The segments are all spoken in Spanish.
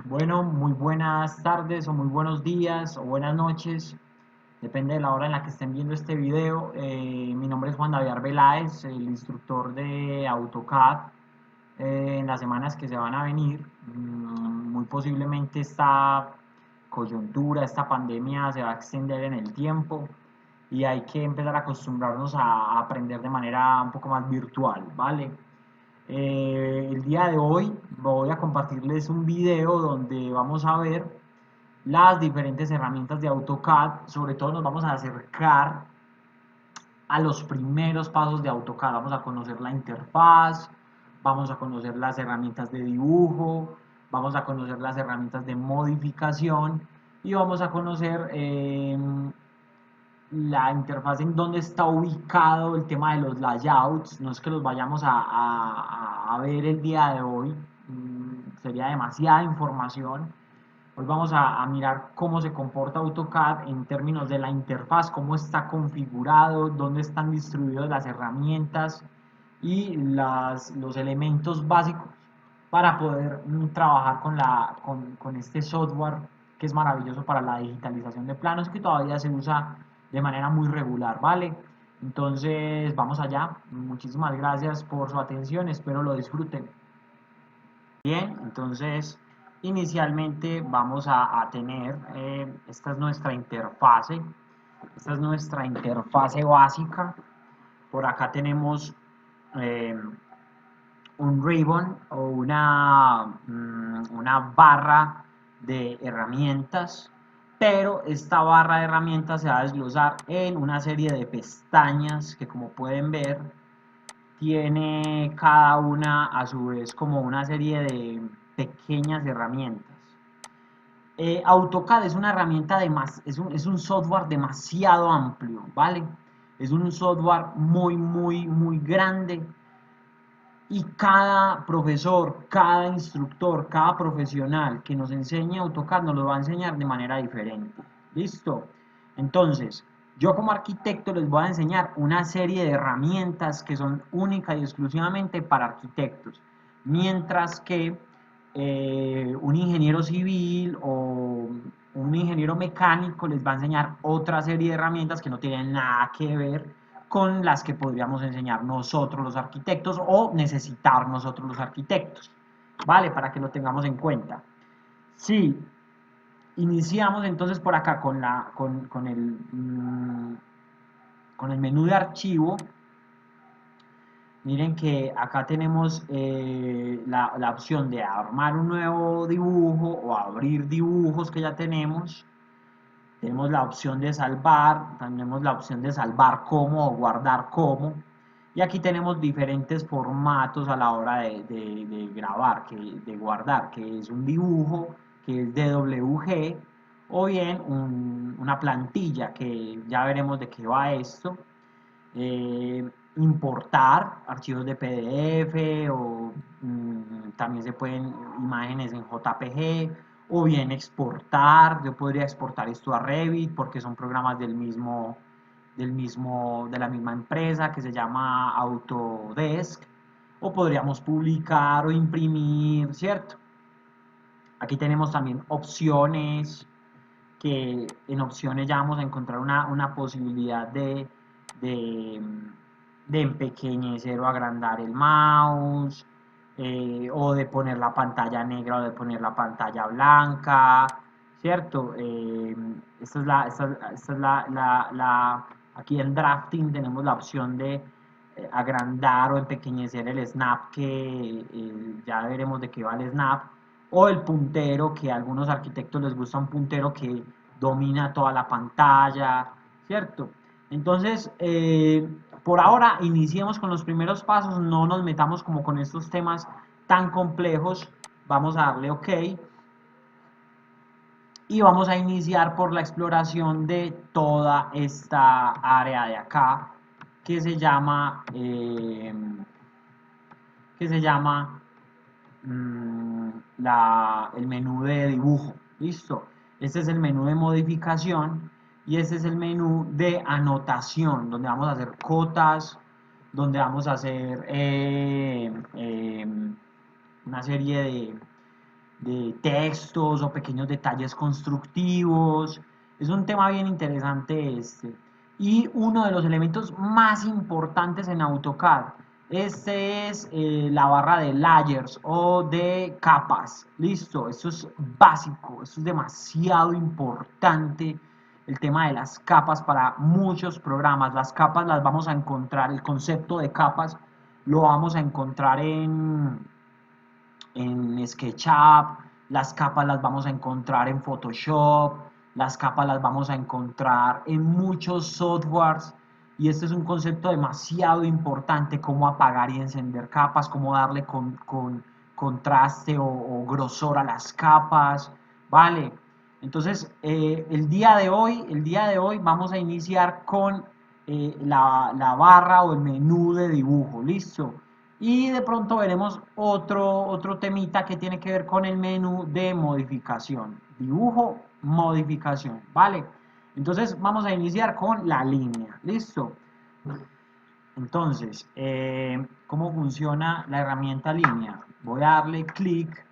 Bueno, muy buenas tardes o muy buenos días o buenas noches, depende de la hora en la que estén viendo este video. Mi nombre es Juan David Arbeláez, el instructor de AutoCAD. En las semanas que se van a venir, muy posiblemente esta coyuntura, esta pandemia se va a extender en el tiempo y hay que empezar a acostumbrarnos a aprender de manera un poco más virtual, ¿vale? El día de hoy voy a compartirles un video donde vamos a ver las diferentes herramientas de AutoCAD. Sobre todo nos vamos a acercar a los primeros pasos de AutoCAD. Vamos a conocer la interfaz, vamos a conocer las herramientas de dibujo, vamos a conocer las herramientas de modificación y vamos a conocer la interfaz en donde está ubicado el tema de los layouts. No es que los vayamos a ver el día de hoy, sería demasiada información. Hoy vamos a mirar cómo se comporta AutoCAD en términos de la interfaz, cómo está configurado, dónde están distribuidas las herramientas y los elementos básicos para poder trabajar con este software que es maravilloso para la digitalización de planos, que todavía se usa de manera muy regular, ¿vale? Entonces, vamos allá. Muchísimas gracias por su atención, espero lo disfruten. Bien, entonces inicialmente vamos a tener, esta es nuestra interfase básica. Por acá tenemos eh, un ribbon o una barra de herramientas, pero esta barra de herramientas se va a desglosar en una serie de pestañas que, como pueden ver, tiene cada una a su vez como una serie de pequeñas herramientas. AutoCAD es una herramienta es un software demasiado amplio, ¿vale? Es un software muy grande y cada profesor, cada instructor, cada profesional que nos enseñe AutoCAD nos lo va a enseñar de manera diferente. ¿Listo? Entonces, yo como arquitecto les voy a enseñar una serie de herramientas que son únicas y exclusivamente para arquitectos, mientras que un ingeniero civil o un ingeniero mecánico les va a enseñar otra serie de herramientas que no tienen nada que ver con las que podríamos enseñar nosotros los arquitectos o necesitar nosotros los arquitectos, ¿vale? Para que lo tengamos en cuenta. Sí, iniciamos entonces por acá con el menú de archivo. Miren que acá tenemos la opción de armar un nuevo dibujo o abrir dibujos que ya tenemos. Tenemos la opción de salvar, tenemos la opción de salvar como o guardar como. Y aquí tenemos diferentes formatos a la hora de grabar, de guardar, que es un dibujo, que es DWG, o bien una plantilla, que ya veremos de qué va esto. Importar archivos de PDF o también se pueden imágenes en JPG o bien exportar. Yo podría exportar esto a Revit porque son programas de la misma empresa que se llama Autodesk, o podríamos publicar o imprimir, ¿cierto? Aquí tenemos también opciones, que en opciones ya vamos a encontrar una posibilidad de, de empequeñecer o agrandar el mouse, o de poner la pantalla negra o de poner la pantalla blanca, ¿cierto? Aquí en drafting tenemos la opción de agrandar o empequeñecer el snap, que ya veremos de qué va el snap, o el puntero, que a algunos arquitectos les gusta un puntero que domina toda la pantalla, ¿cierto? Entonces, por ahora iniciemos con los primeros pasos, no nos metamos como con estos temas tan complejos. Vamos a darle OK y vamos a iniciar por la exploración de toda esta área de acá que se llama que se llama el menú de dibujo. Listo. Este es el menú de modificación y este es el menú de anotación, donde vamos a hacer cotas, donde vamos a hacer una serie de textos o pequeños detalles constructivos. Es un tema bien interesante este. Y uno de los elementos más importantes en AutoCAD, este es la barra de layers o de capas. Listo, esto es básico, esto es demasiado importante. El tema de las capas para muchos programas. Las capas las vamos a encontrar, el concepto de capas lo vamos a encontrar en SketchUp, las capas las vamos a encontrar en Photoshop, las capas las vamos a encontrar en muchos softwares, y este es un concepto demasiado importante: cómo apagar y encender capas, cómo darle con contraste o grosor a las capas, ¿vale? Entonces, el día de hoy vamos a iniciar con la barra o el menú de dibujo, ¿listo? Y de pronto veremos otro temita que tiene que ver con el menú de modificación. Dibujo, modificación, ¿vale? Entonces vamos a iniciar con la línea, ¿listo? Entonces, ¿cómo funciona la herramienta línea? Voy a darle clic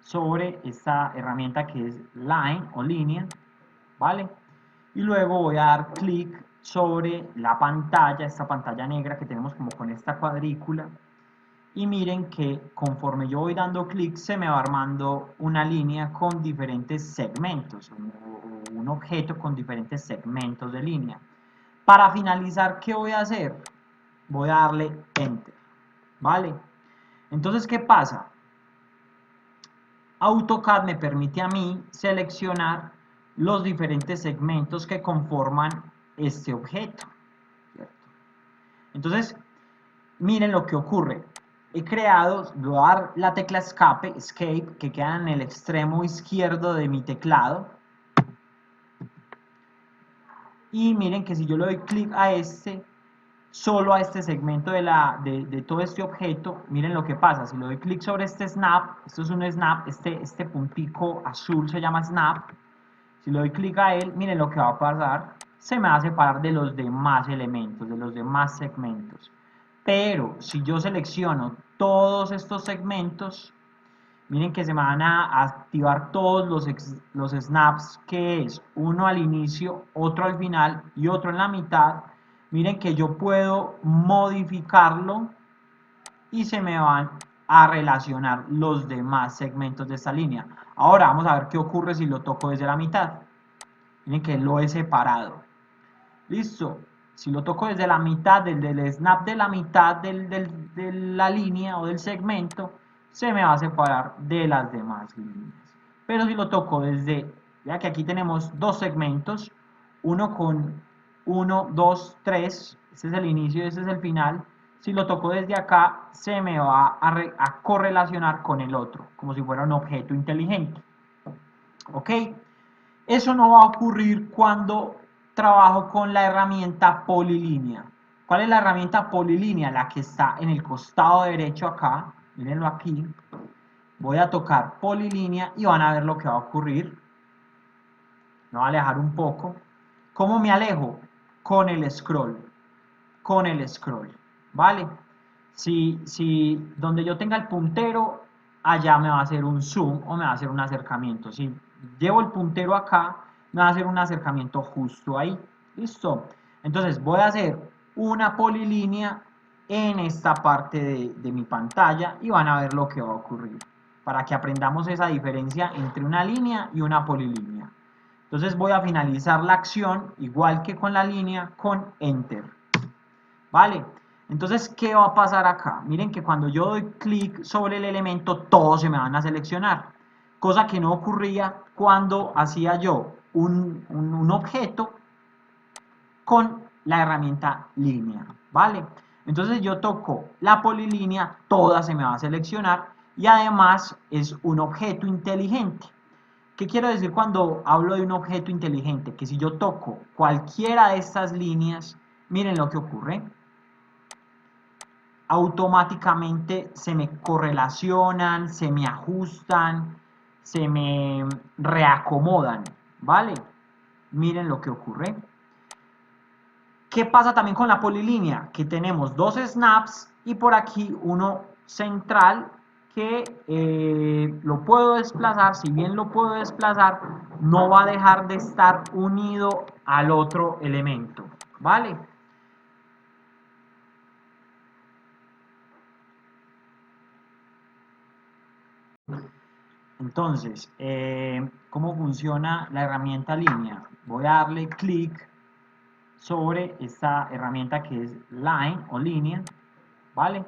sobre esta herramienta que es Line o línea, ¿vale? Y luego voy a dar clic sobre la pantalla, esta pantalla negra que tenemos como con esta cuadrícula. Y miren que conforme yo voy dando clic se me va armando una línea con diferentes segmentos, o un objeto con diferentes segmentos de línea. Para finalizar, ¿qué voy a hacer? Voy a darle Enter, ¿vale? Entonces, ¿qué pasa? AutoCAD me permite a mí seleccionar los diferentes segmentos que conforman este objeto, ¿cierto? Entonces, miren lo que ocurre. He creado, voy a dar la tecla Escape, que queda en el extremo izquierdo de mi teclado. Y miren que si yo le doy clic a solo a este segmento de todo este objeto, miren lo que pasa. Si le doy clic sobre este snap, esto es un snap, este puntico azul se llama snap. Si le doy clic a él, miren lo que va a pasar. Se me va a separar de los demás elementos, de los demás segmentos. Pero si yo selecciono todos estos segmentos, miren que se me van a activar todos los snaps, que es uno al inicio, otro al final y otro en la mitad. Miren que yo puedo modificarlo y se me van a relacionar los demás segmentos de esta línea. Ahora vamos a ver qué ocurre si lo toco desde la mitad. Miren que lo he separado. Listo. Si lo toco desde la mitad, del snap de la mitad de la línea o del segmento, se me va a separar de las demás líneas. Pero si lo toco desde, ya que aquí tenemos dos segmentos, uno con 1, 2, 3, este es el inicio y este es el final. Si lo toco desde acá, se me va a correlacionar con el otro, como si fuera un objeto inteligente. ¿Ok? Eso no va a ocurrir cuando trabajo con la herramienta polilínea. ¿Cuál es la herramienta polilínea? La que está en el costado derecho acá. Mírenlo aquí. Voy a tocar polilínea y van a ver lo que va a ocurrir. Me voy a alejar un poco. ¿Cómo me alejo? Con el scroll. Con el scroll. ¿Vale? Si donde yo tenga el puntero, allá me va a hacer un zoom o me va a hacer un acercamiento. Si llevo el puntero acá, me va a hacer un acercamiento justo ahí. ¿Listo? Entonces voy a hacer una polilínea en esta parte de mi pantalla y van a ver lo que va a ocurrir, para que aprendamos esa diferencia entre una línea y una polilínea. Entonces voy a finalizar la acción, igual que con la línea, con Enter. ¿Vale? Entonces, ¿qué va a pasar acá? Miren que cuando yo doy clic sobre el elemento, todos se me van a seleccionar, cosa que no ocurría cuando hacía yo un objeto con la herramienta línea, ¿vale? Entonces yo toco la polilínea, toda se me va a seleccionar y además es un objeto inteligente. ¿Qué quiero decir cuando hablo de un objeto inteligente? Que si yo toco cualquiera de estas líneas, miren lo que ocurre. Automáticamente se me correlacionan, se me ajustan, se me reacomodan, ¿vale? Miren lo que ocurre. ¿Qué pasa también con la polilínea? Que tenemos dos snaps y por aquí uno central que lo puedo desplazar, si bien lo puedo desplazar, no va a dejar de estar unido al otro elemento, ¿vale? Entonces, ¿cómo funciona la herramienta línea? Voy a darle clic sobre esta herramienta que es line o línea, ¿vale?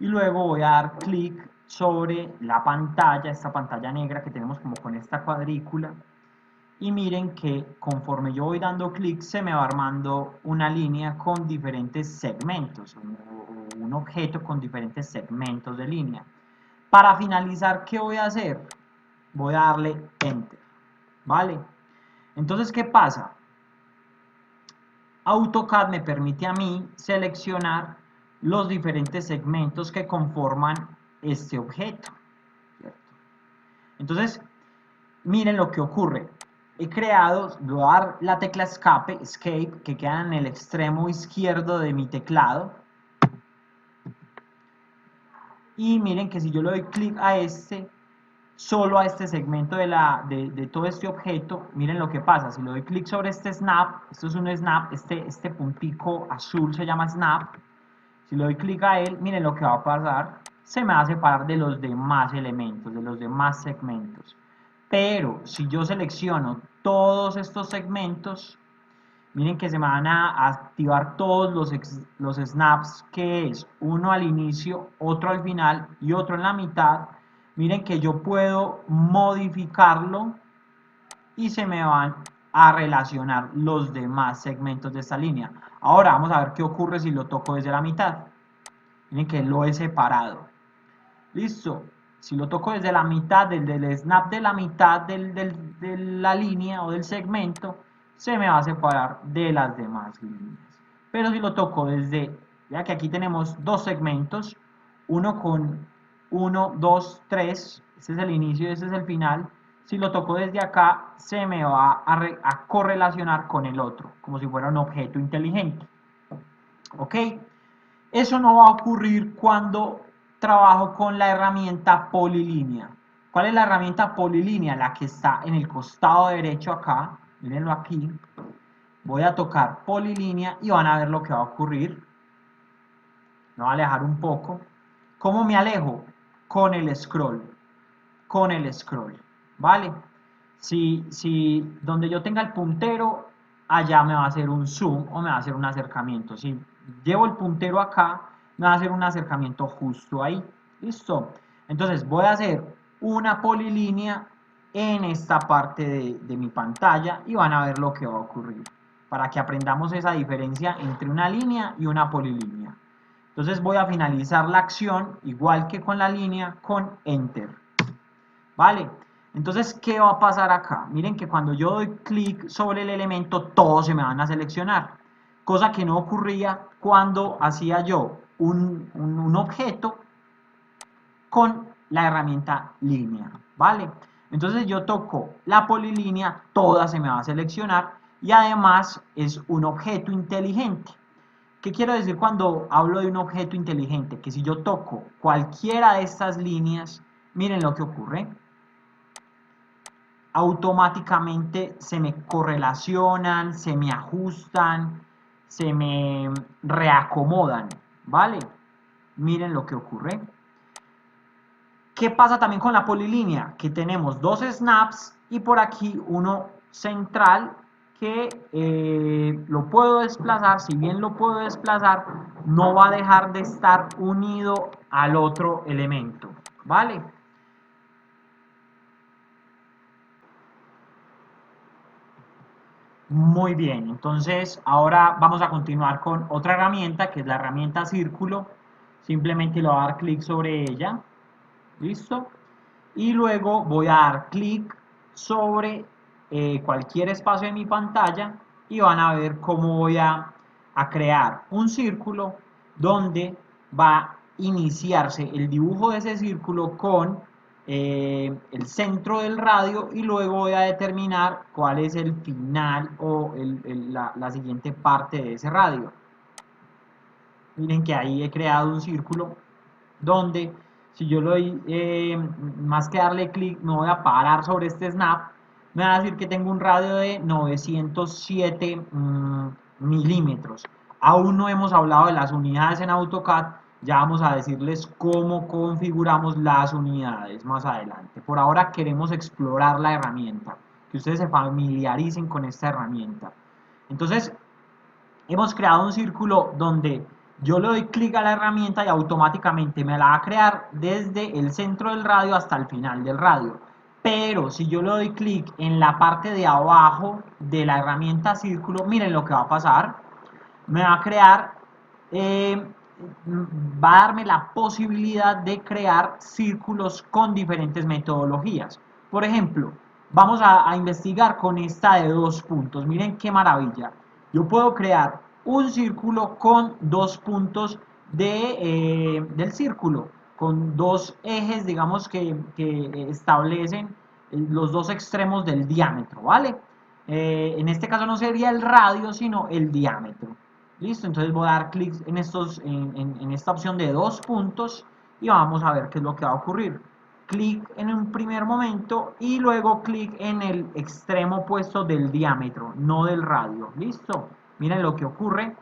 Y luego voy a dar clic sobre la pantalla, esta pantalla negra que tenemos como con esta cuadrícula, y miren que conforme yo voy dando clic se me va armando una línea con diferentes segmentos, un objeto con diferentes segmentos de línea. Para finalizar, ¿qué voy a hacer? Voy a darle enter, ¿vale? Entonces, ¿qué pasa? AutoCAD me permite a mí seleccionar los diferentes segmentos que conforman este objeto, ¿cierto? Entonces, miren lo que ocurre. He creado, voy a dar la tecla escape, que queda en el extremo izquierdo de mi teclado. Y miren que si yo le doy clic a solo a este segmento de todo este objeto, miren lo que pasa. Si le doy clic sobre este snap, esto es un snap, este puntico azul se llama snap. Si le doy clic a él, miren lo que va a pasar. Se me va a separar de los demás elementos, de los demás segmentos. Pero si yo selecciono todos estos segmentos, miren que se me van a activar todos los snaps, que es uno al inicio, otro al final y otro en la mitad. Miren que yo puedo modificarlo y se me van a relacionar los demás segmentos de esta línea. Ahora vamos a ver qué ocurre si lo toco desde la mitad. Miren que lo he separado. Listo. Si lo toco desde la mitad, del snap de la mitad de la línea o del segmento, se me va a separar de las demás líneas. Pero si lo toco desde, ya que aquí tenemos dos segmentos, uno con 1, 2, 3, este es el inicio y este es el final. Si lo toco desde acá, se me va a correlacionar con el otro, como si fuera un objeto inteligente. ¿Ok? Eso no va a ocurrir cuando trabajo con la herramienta polilínea. ¿Cuál es la herramienta polilínea? La que está en el costado derecho acá. Mírenlo aquí. Voy a tocar polilínea y van a ver lo que va a ocurrir. Me voy a alejar un poco. ¿Cómo me alejo? Con el scroll. Con el scroll. ¿Vale? Si donde yo tenga el puntero, allá me va a hacer un zoom o me va a hacer un acercamiento. Si llevo el puntero acá, me va a hacer un acercamiento justo ahí. ¿Listo? Entonces voy a hacer una polilínea en esta parte de mi pantalla y van a ver lo que va a ocurrir, para que aprendamos esa diferencia entre una línea y una polilínea. Entonces voy a finalizar la acción, igual que con la línea, con Enter. ¿Vale? Entonces, ¿qué va a pasar acá? Miren que cuando yo doy clic sobre el elemento, todos se me van a seleccionar, cosa que no ocurría cuando hacía yo un objeto con la herramienta línea, ¿vale? Entonces yo toco la polilínea, toda se me va a seleccionar y además es un objeto inteligente. ¿Qué quiero decir cuando hablo de un objeto inteligente? Que si yo toco cualquiera de estas líneas, miren lo que ocurre. Automáticamente se me correlacionan, se me ajustan, se me reacomodan, ¿vale? Miren lo que ocurre. ¿Qué pasa también con la polilínea? Que tenemos dos snaps y por aquí uno central que lo puedo desplazar. Si bien lo puedo desplazar, no va a dejar de estar unido al otro elemento, ¿vale? Muy bien, entonces ahora vamos a continuar con otra herramienta que es la herramienta círculo. Simplemente le voy a dar clic sobre ella. ¿Listo? Y luego voy a dar clic sobre cualquier espacio de mi pantalla y van a ver cómo voy a crear un círculo donde va a iniciarse el dibujo de ese círculo con el centro del radio y luego voy a determinar cuál es el final o la siguiente parte de ese radio. Miren que ahí he creado un círculo donde si yo le doy, más que darle clic, me voy a parar sobre este snap, me va a decir que tengo un radio de 907 milímetros. Aún no hemos hablado de las unidades en AutoCAD, ya vamos a decirles cómo configuramos las unidades más adelante. Por ahora queremos explorar la herramienta, que ustedes se familiaricen con esta herramienta. Entonces, hemos creado un círculo donde yo le doy clic a la herramienta y automáticamente me la va a crear desde el centro del radio hasta el final del radio. Pero si yo le doy clic en la parte de abajo de la herramienta círculo, miren lo que va a pasar. Me va a crear, va a darme la posibilidad de crear círculos con diferentes metodologías. Por ejemplo, vamos a investigar con esta de 2 puntos. Miren qué maravilla. Yo puedo crear un círculo con 2 puntos del círculo, con 2 ejes, digamos, que establecen los 2 extremos del diámetro, ¿vale? En este caso no sería el radio, sino el diámetro. Listo, entonces voy a dar clic en esta opción de 2 puntos y vamos a ver qué es lo que va a ocurrir. Clic en un primer momento y luego clic en el extremo opuesto del diámetro, no del radio. Listo, miren lo que ocurre.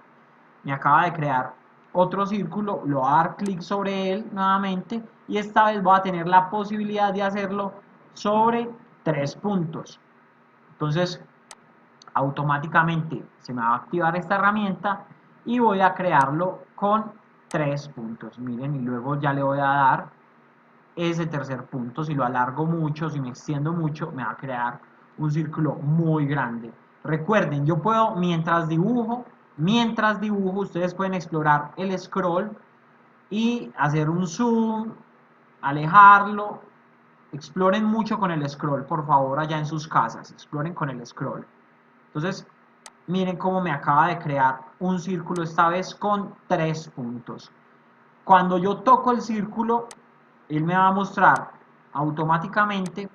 Me acaba de crear otro círculo, lo voy a dar clic sobre él nuevamente y esta vez voy a tener la posibilidad de hacerlo sobre 3 puntos. Entonces, automáticamente se me va a activar esta herramienta y voy a crearlo con 3 puntos. Miren, y luego ya le voy a dar ese tercer punto. Si lo alargo mucho, si me extiendo mucho, me va a crear un círculo muy grande. Recuerden, yo puedo, mientras dibujo, ustedes pueden explorar el scroll y hacer un zoom, alejarlo. Exploren mucho con el scroll, por favor, allá en sus casas, exploren con el scroll. Entonces, miren cómo me acaba de crear un círculo, esta vez con 3 puntos. Cuando yo toco el círculo, él me va a mostrar automáticamente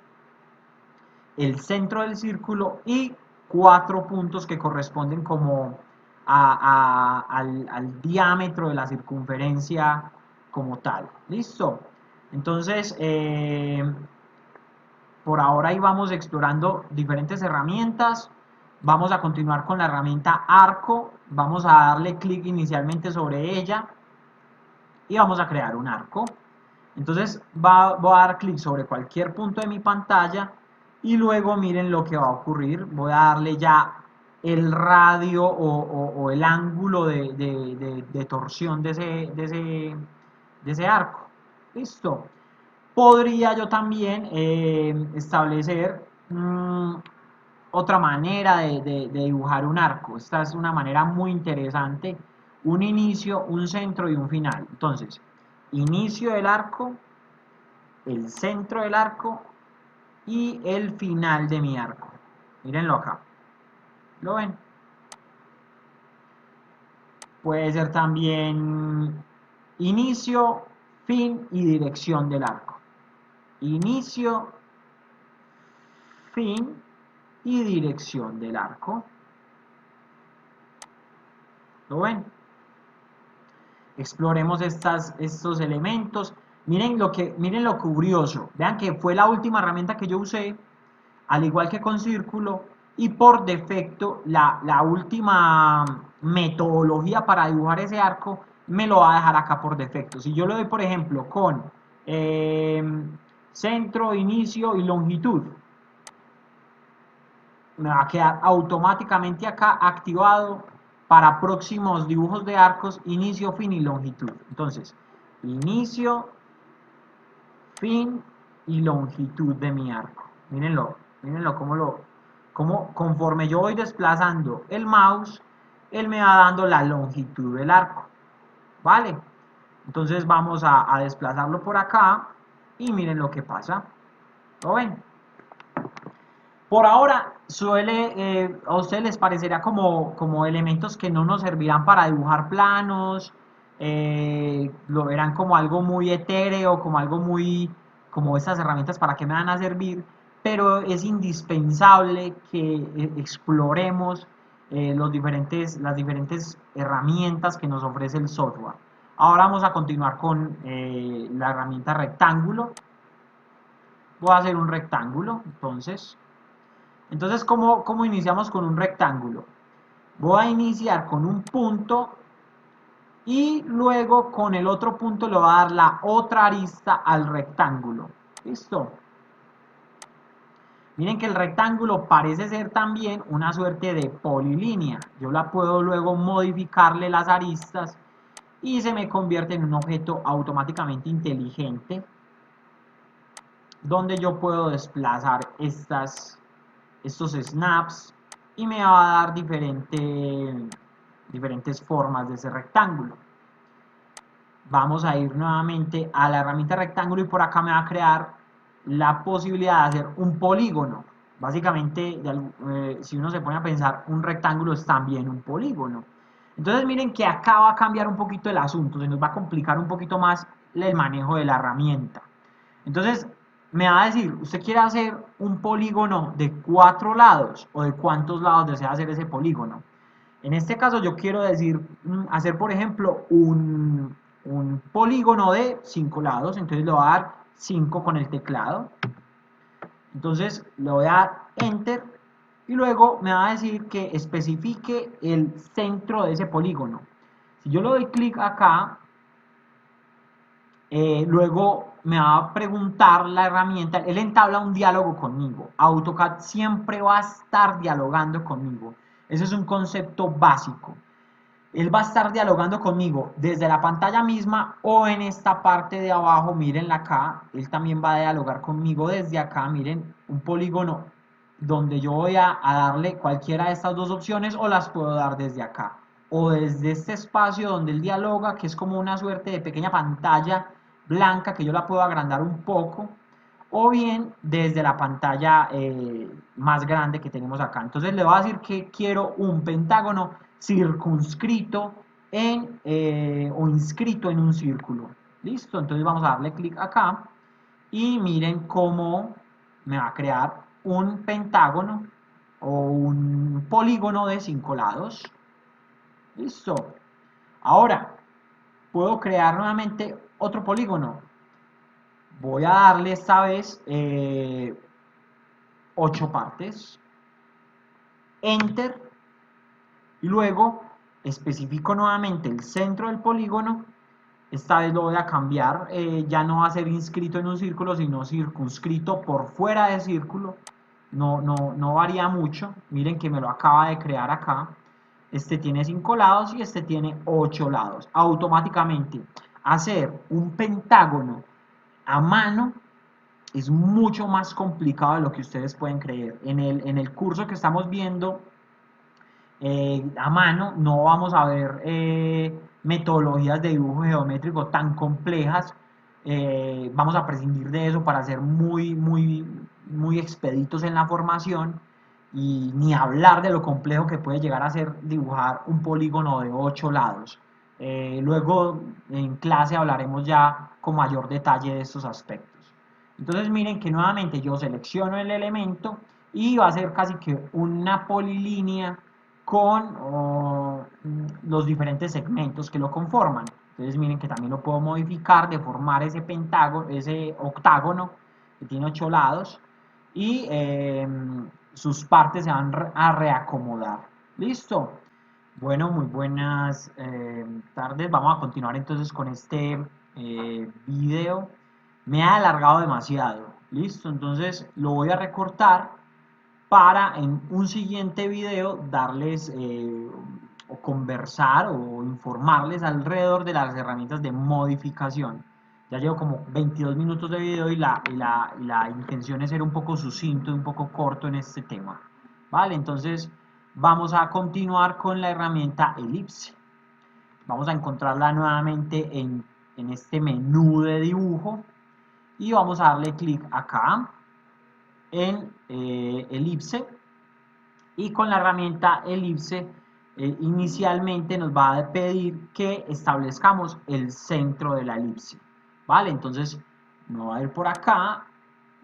el centro del círculo y 4 puntos que corresponden como al diámetro de la circunferencia como tal. ¿Listo? Entonces, por ahora ahí vamos explorando diferentes herramientas. Vamos a continuar con la herramienta arco. Vamos a darle clic inicialmente sobre ella y vamos a crear un arco. Entonces voy a dar clic sobre cualquier punto de mi pantalla y luego miren lo que va a ocurrir. Voy a darle ya el radio o el ángulo de torsión de ese arco. Listo. Podría yo también establecer otra manera de dibujar un arco. Esta es una manera muy interesante. Un inicio, un centro y un final. Entonces, inicio del arco, el centro del arco y el final de mi arco. Mírenlo acá. ¿Lo ven? Puede ser también inicio, fin y dirección del arco. Inicio, fin y dirección del arco. ¿Lo ven? Exploremos estos elementos. Miren lo curioso. Vean que fue la última herramienta que yo usé, al igual que con círculo, y por defecto la última metodología para dibujar ese arco me lo va a dejar acá por defecto. Si yo le doy, por ejemplo, con centro, inicio y longitud, me va a quedar automáticamente acá activado para próximos dibujos de arcos, inicio, fin y longitud. Entonces, inicio, fin y longitud de mi arco. Mírenlo, mírenlo como conforme yo voy desplazando el mouse, él me va dando la longitud del arco. ¿Vale? Entonces vamos a desplazarlo por acá y miren lo que pasa. ¿Lo ven? Por ahora, a ustedes les parecerá como elementos que no nos servirán para dibujar planos, lo verán como algo muy etéreo, como estas herramientas para qué me van a servir, pero es indispensable que exploremos las diferentes herramientas que nos ofrece el software. Ahora vamos a continuar con la herramienta rectángulo. Voy a hacer un rectángulo, entonces ¿cómo iniciamos con un rectángulo? Voy a iniciar con un punto y luego con el otro punto le voy a dar la otra arista al rectángulo. ¿Listo? Miren que el rectángulo parece ser también una suerte de polilínea. Yo la puedo luego modificarle las aristas y se me convierte en un objeto automáticamente inteligente donde yo puedo desplazar estos snaps y me va a dar diferentes formas de ese rectángulo. Vamos a ir nuevamente a la herramienta rectángulo y por acá me va a crear la posibilidad de hacer un polígono. Básicamente, si uno se pone a pensar, un rectángulo es también un polígono. Entonces miren que acá va a cambiar un poquito el asunto, se nos va a complicar un poquito más el manejo de la herramienta. Entonces me va a decir, ¿usted quiere hacer un polígono de 4 lados o de cuántos lados desea hacer ese polígono? En este caso yo quiero decir, hacer por ejemplo un polígono de 5 lados, entonces le voy a dar 5 con el teclado. Entonces le voy a dar Enter y luego me va a decir que especifique el centro de ese polígono. Si yo le doy clic acá, luego me va a preguntar la herramienta, él entabla un diálogo conmigo. AutoCAD siempre va a estar dialogando conmigo. Ese es un concepto básico. Él va a estar dialogando conmigo desde la pantalla misma o en esta parte de abajo, mírenla acá, él también va a dialogar conmigo desde acá, miren, un polígono donde yo voy a darle cualquiera de estas dos opciones o las puedo dar desde acá. O desde este espacio donde él dialoga, que es como una suerte de pequeña pantalla blanca que yo la puedo agrandar un poco, o bien desde la pantalla más grande que tenemos acá. Entonces le voy a decir que quiero un pentágono circunscrito o inscrito en un círculo. Listo, entonces vamos a darle clic acá y miren cómo me va a crear un pentágono o un polígono de 5 lados. Listo. Ahora, puedo crear nuevamente otro polígono. Voy a darle esta vez 8 partes. Enter. Y luego especifico nuevamente el centro del polígono. Esta vez lo voy a cambiar. Ya no va a ser inscrito en un círculo, sino circunscrito por fuera del círculo. No varía mucho. Miren que me lo acaba de crear acá. Este tiene 5 lados y este tiene 8 lados. Automáticamente hacer un pentágono a mano es mucho más complicado de lo que ustedes pueden creer. En el curso que estamos viendo a mano no vamos a ver metodologías de dibujo geométrico tan complejas. Vamos a prescindir de eso para ser muy expeditos en la formación y ni hablar de lo complejo que puede llegar a ser dibujar un polígono de 8 lados. Luego en clase hablaremos ya con mayor detalle de estos aspectos. Entonces miren que nuevamente yo selecciono el elemento y va a ser casi que una polilínea con los diferentes segmentos que lo conforman. Entonces miren que también lo puedo modificar, deformar ese pentágono, ese octágono que tiene 8 lados y sus partes se van a reacomodar. ¿Listo? Bueno, muy buenas tardes. Vamos a continuar entonces con este video. Me ha alargado demasiado. ¿Listo? Entonces lo voy a recortar para en un siguiente video darles o conversar o informarles alrededor de las herramientas de modificación. Ya llevo como 22 minutos de video y la intención es ser un poco sucinto y un poco corto en este tema. Vale, entonces vamos a continuar con la herramienta elipse. Vamos a encontrarla nuevamente en este menú de dibujo y vamos a darle clic acá en elipse y con la herramienta elipse inicialmente nos va a pedir que establezcamos el centro de la elipse, ¿vale? Entonces me voy a ir por acá,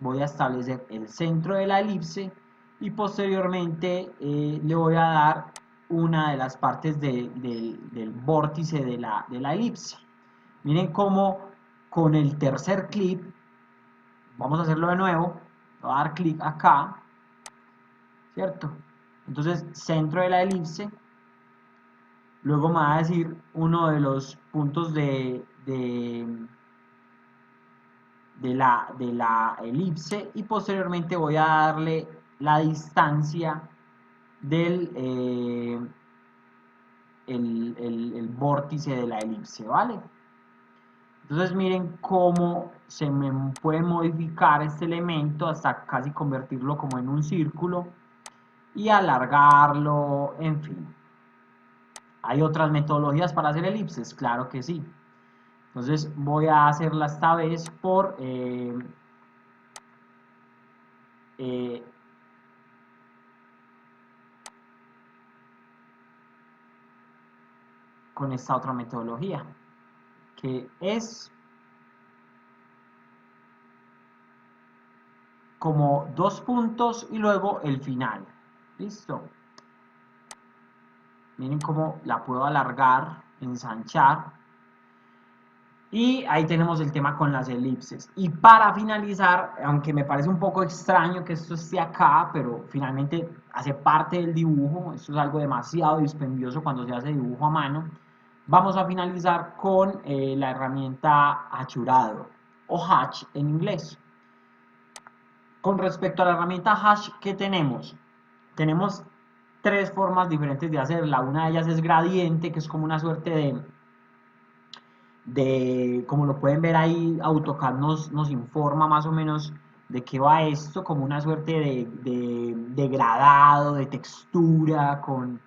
voy a establecer el centro de la elipse y posteriormente le voy a dar una de las partes del vórtice de la elipse. Miren cómo con el tercer clip, vamos a hacerlo de nuevo, voy a dar clic acá, ¿cierto? Entonces, centro de la elipse, luego me va a decir uno de los puntos de la elipse y posteriormente voy a darle la distancia del el vórtice de la elipse, ¿vale? Entonces miren cómo se me puede modificar este elemento hasta casi convertirlo como en un círculo y alargarlo, en fin. ¿Hay otras metodologías para hacer elipses? Claro que sí. Entonces voy a hacerla esta vez por eh, con esta otra metodología, que es como dos puntos y luego el final. ¿Listo? Miren cómo la puedo alargar, ensanchar. Y ahí tenemos el tema con las elipses. Y para finalizar, aunque me parece un poco extraño que esto esté acá, pero finalmente hace parte del dibujo, esto es algo demasiado dispendioso cuando se hace dibujo a mano, vamos a finalizar con la herramienta hachurado o hatch en inglés. Con respecto a la herramienta hash, ¿qué tenemos? Tenemos tres formas diferentes de hacerla. Una de ellas es gradiente, que es como una suerte como lo pueden ver ahí, AutoCAD nos informa más o menos de qué va esto, como una suerte de degradado, de textura, con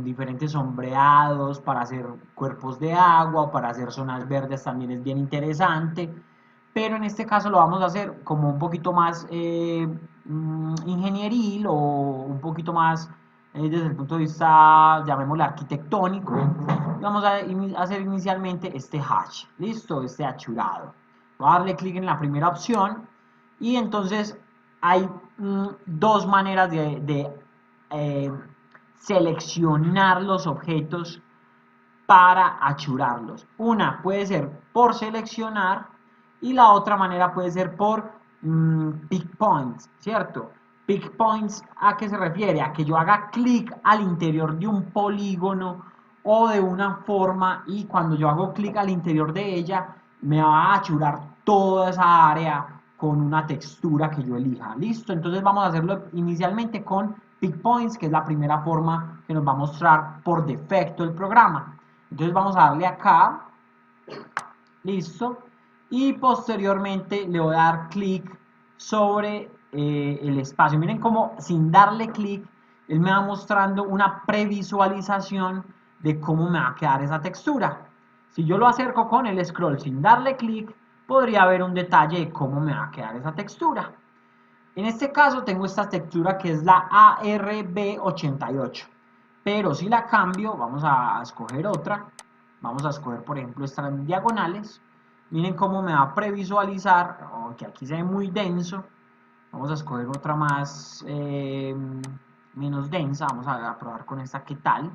diferentes sombreados para hacer cuerpos de agua o para hacer zonas verdes también es bien interesante, pero en este caso lo vamos a hacer como un poquito más ingenieril o un poquito más desde el punto de vista, llamémoslo arquitectónico. Vamos a hacer inicialmente este hash, listo, este hachurado. Voy a darle clic en la primera opción y entonces hay dos maneras de seleccionar los objetos para achurarlos. Una puede ser por seleccionar y la otra manera puede ser por pick points, ¿cierto? Pick points, ¿a qué se refiere? A que yo haga clic al interior de un polígono o de una forma y cuando yo hago clic al interior de ella me va a achurar toda esa área con una textura que yo elija. ¿Listo? Entonces vamos a hacerlo inicialmente con pick points, que es la primera forma que nos va a mostrar por defecto el programa. Entonces vamos a darle acá, listo, y posteriormente le voy a dar clic sobre el espacio. Miren cómo sin darle clic, él me va mostrando una previsualización de cómo me va a quedar esa textura. Si yo lo acerco con el scroll sin darle clic, podría haber un detalle de cómo me va a quedar esa textura. En este caso tengo esta textura que es la ARB88, pero si la cambio, vamos a escoger otra, vamos a escoger por ejemplo estas diagonales, miren cómo me va a previsualizar, aunque aquí se ve muy denso, vamos a escoger otra más, menos densa, vamos a probar con esta, ¿qué tal?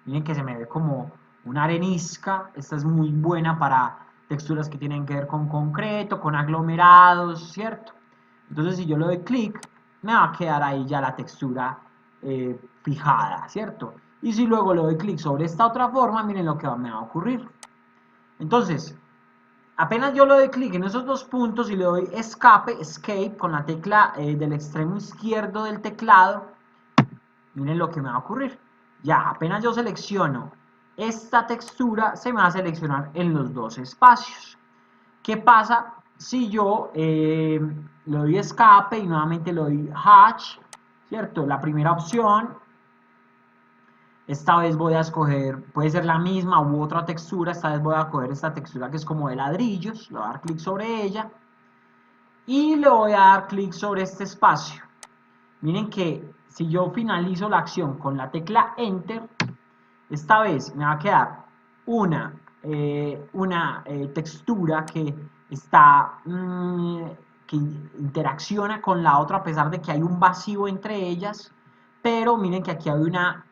Miren que se me ve como una arenisca, esta es muy buena para texturas que tienen que ver con concreto, con aglomerados, ¿cierto? Entonces si yo le doy clic, me va a quedar ahí ya la textura fijada, ¿cierto? Y si luego le doy clic sobre esta otra forma, miren lo que me va a ocurrir. Entonces, apenas yo le doy clic en esos dos puntos y le doy escape con la tecla del extremo izquierdo del teclado, miren lo que me va a ocurrir. Ya, apenas yo selecciono esta textura, se me va a seleccionar en los dos espacios. ¿Qué pasa si yo le doy escape y nuevamente le doy hatch? ¿Cierto? La primera opción, esta vez voy a escoger, puede ser la misma u otra textura, esta vez voy a coger esta textura que es como de ladrillos, le voy a dar clic sobre ella y le voy a dar clic sobre este espacio. Miren que si yo finalizo la acción con la tecla Enter, esta vez me va a quedar una textura que está que interacciona con la otra a pesar de que hay un vacío entre ellas, pero miren que aquí hay una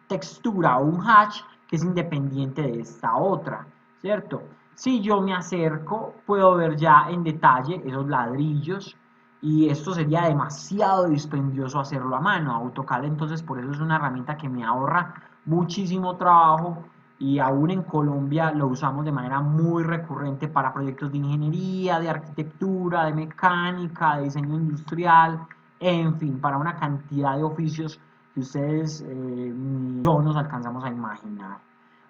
textura o un hatch que es independiente de esta otra, ¿cierto? Si yo me acerco, puedo ver ya en detalle esos ladrillos y esto sería demasiado dispendioso hacerlo a mano. AutoCAD entonces por eso es una herramienta que me ahorra muchísimo trabajo y aún en Colombia lo usamos de manera muy recurrente para proyectos de ingeniería, de arquitectura, de mecánica, de diseño industrial, en fin, para una cantidad de oficios que ustedes ni yo nos alcanzamos a imaginar.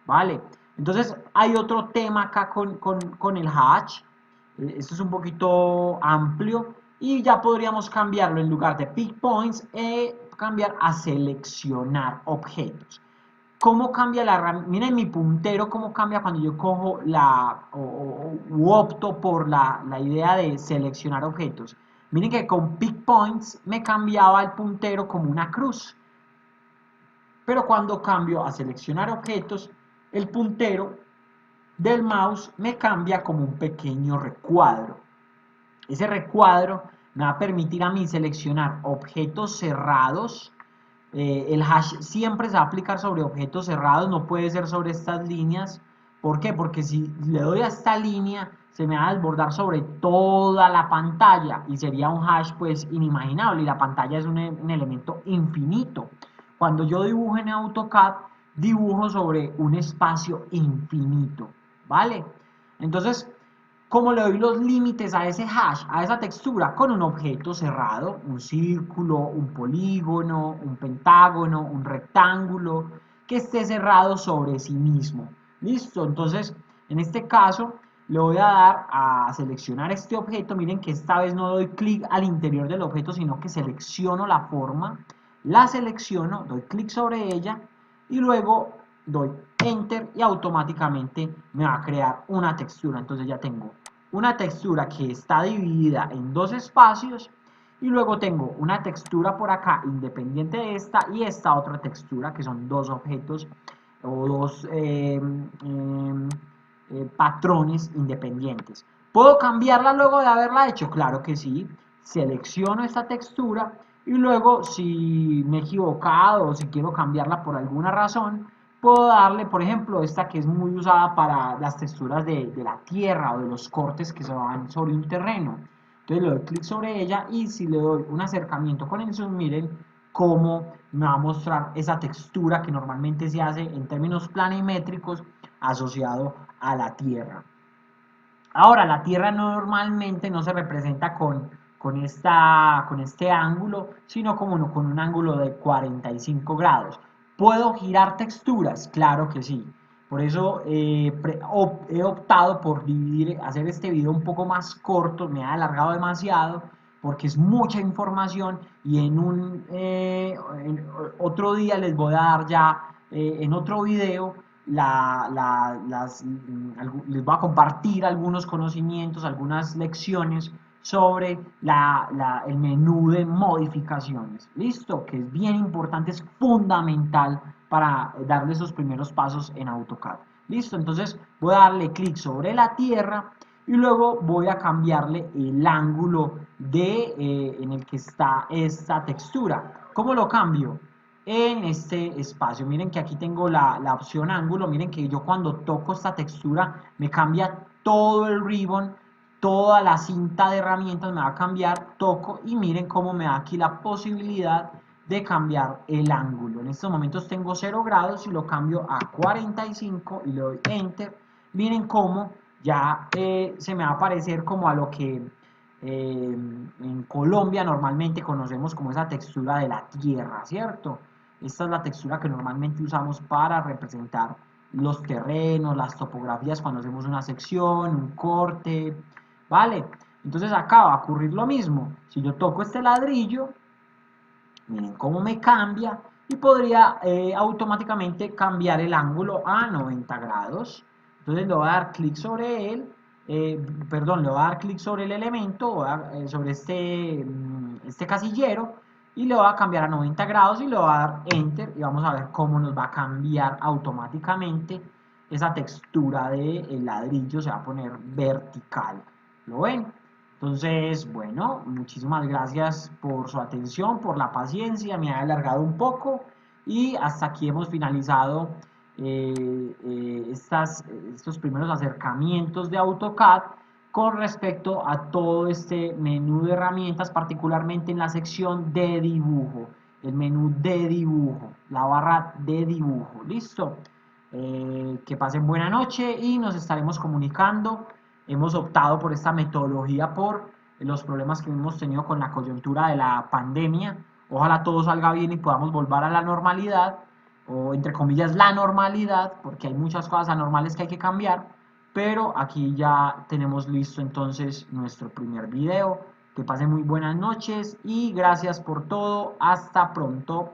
¿Vale? Entonces hay otro tema acá con el hash. Esto es un poquito amplio y ya podríamos cambiarlo en lugar de pick points, cambiar a seleccionar objetos. ¿Cómo cambia la herramienta? Miren mi puntero, cómo cambia cuando yo cojo o opto por la idea de seleccionar objetos. Miren que con pick points me cambiaba el puntero como una cruz. Pero cuando cambio a seleccionar objetos, el puntero del mouse me cambia como un pequeño recuadro. Ese recuadro me va a permitir a mí seleccionar objetos cerrados. El hash siempre se va a aplicar sobre objetos cerrados, no puede ser sobre estas líneas. ¿Por qué? Porque si le doy a esta línea, se me va a desbordar sobre toda la pantalla y sería un hash pues inimaginable y la pantalla es un elemento infinito. Cuando yo dibujo en AutoCAD, dibujo sobre un espacio infinito, ¿vale? Entonces, ¿cómo le doy los límites a ese hash, a esa textura? Con un objeto cerrado, un círculo, un polígono, un pentágono, un rectángulo, que esté cerrado sobre sí mismo. ¿Listo? Entonces, en este caso, le voy a dar a seleccionar este objeto. Miren que esta vez no doy clic al interior del objeto, sino que selecciono la forma, la selecciono, doy clic sobre ella y luego doy Enter y automáticamente me va a crear una textura. Entonces ya tengo una textura que está dividida en dos espacios y luego tengo una textura por acá independiente de esta y esta otra textura que son dos objetos o dos patrones independientes. ¿Puedo cambiarla luego de haberla hecho? Claro que sí. Selecciono esta textura y luego si me he equivocado o si quiero cambiarla por alguna razón, puedo darle, por ejemplo, esta que es muy usada para las texturas de la tierra o de los cortes que se van sobre un terreno. Entonces le doy clic sobre ella y si le doy un acercamiento con el zoom, miren cómo me va a mostrar esa textura que normalmente se hace en términos planimétricos asociado a la tierra. Ahora, la Tierra normalmente no se representa con este ángulo, sino como con un ángulo de 45 grados. ¿Puedo girar texturas? Claro que sí. Por eso he optado por hacer este video un poco más corto, me ha alargado demasiado, porque es mucha información y en otro día les voy a dar ya en otro video les voy a compartir algunos conocimientos, algunas lecciones sobre el menú de modificaciones. ¿Listo? Que es bien importante, es fundamental para darle esos primeros pasos en AutoCAD. ¿Listo? Entonces voy a darle clic sobre la tierra y luego voy a cambiarle el ángulo en el que está esta textura. ¿Cómo lo cambio? En este espacio. Miren que aquí tengo la opción ángulo. Miren que yo cuando toco esta textura me cambia todo el ribbon, toda la cinta de herramientas me va a cambiar. Toco y miren cómo me da aquí la posibilidad de cambiar el ángulo. En estos momentos tengo 0 grados y lo cambio a 45 y le doy Enter. Miren cómo ya se me va a parecer como a lo que en Colombia normalmente conocemos como esa textura de la tierra, ¿cierto? Esta es la textura que normalmente usamos para representar los terrenos, las topografías cuando hacemos una sección, un corte, ¿vale? Entonces acá va a ocurrir lo mismo. Si yo toco este ladrillo, miren cómo me cambia y podría automáticamente cambiar el ángulo a 90 grados. Entonces le voy a dar clic sobre él, perdón, le voy a dar clic sobre el elemento, sobre este casillero y le voy a cambiar a 90 grados y le voy a dar Enter y vamos a ver cómo nos va a cambiar automáticamente esa textura del ladrillo, se va a poner vertical. ¿Lo ven? Entonces, bueno, muchísimas gracias por su atención, por la paciencia, me ha alargado un poco y hasta aquí hemos finalizado estos primeros acercamientos de AutoCAD con respecto a todo este menú de herramientas, particularmente en la sección de dibujo, el menú de dibujo, la barra de dibujo. ¿Listo? Que pasen buena noche y nos estaremos comunicando. Hemos optado por esta metodología por los problemas que hemos tenido con la coyuntura de la pandemia. Ojalá todo salga bien y podamos volver a la normalidad, o entre comillas la normalidad, porque hay muchas cosas anormales que hay que cambiar, pero aquí ya tenemos listo entonces nuestro primer video. Que pasen muy buenas noches y gracias por todo. Hasta pronto.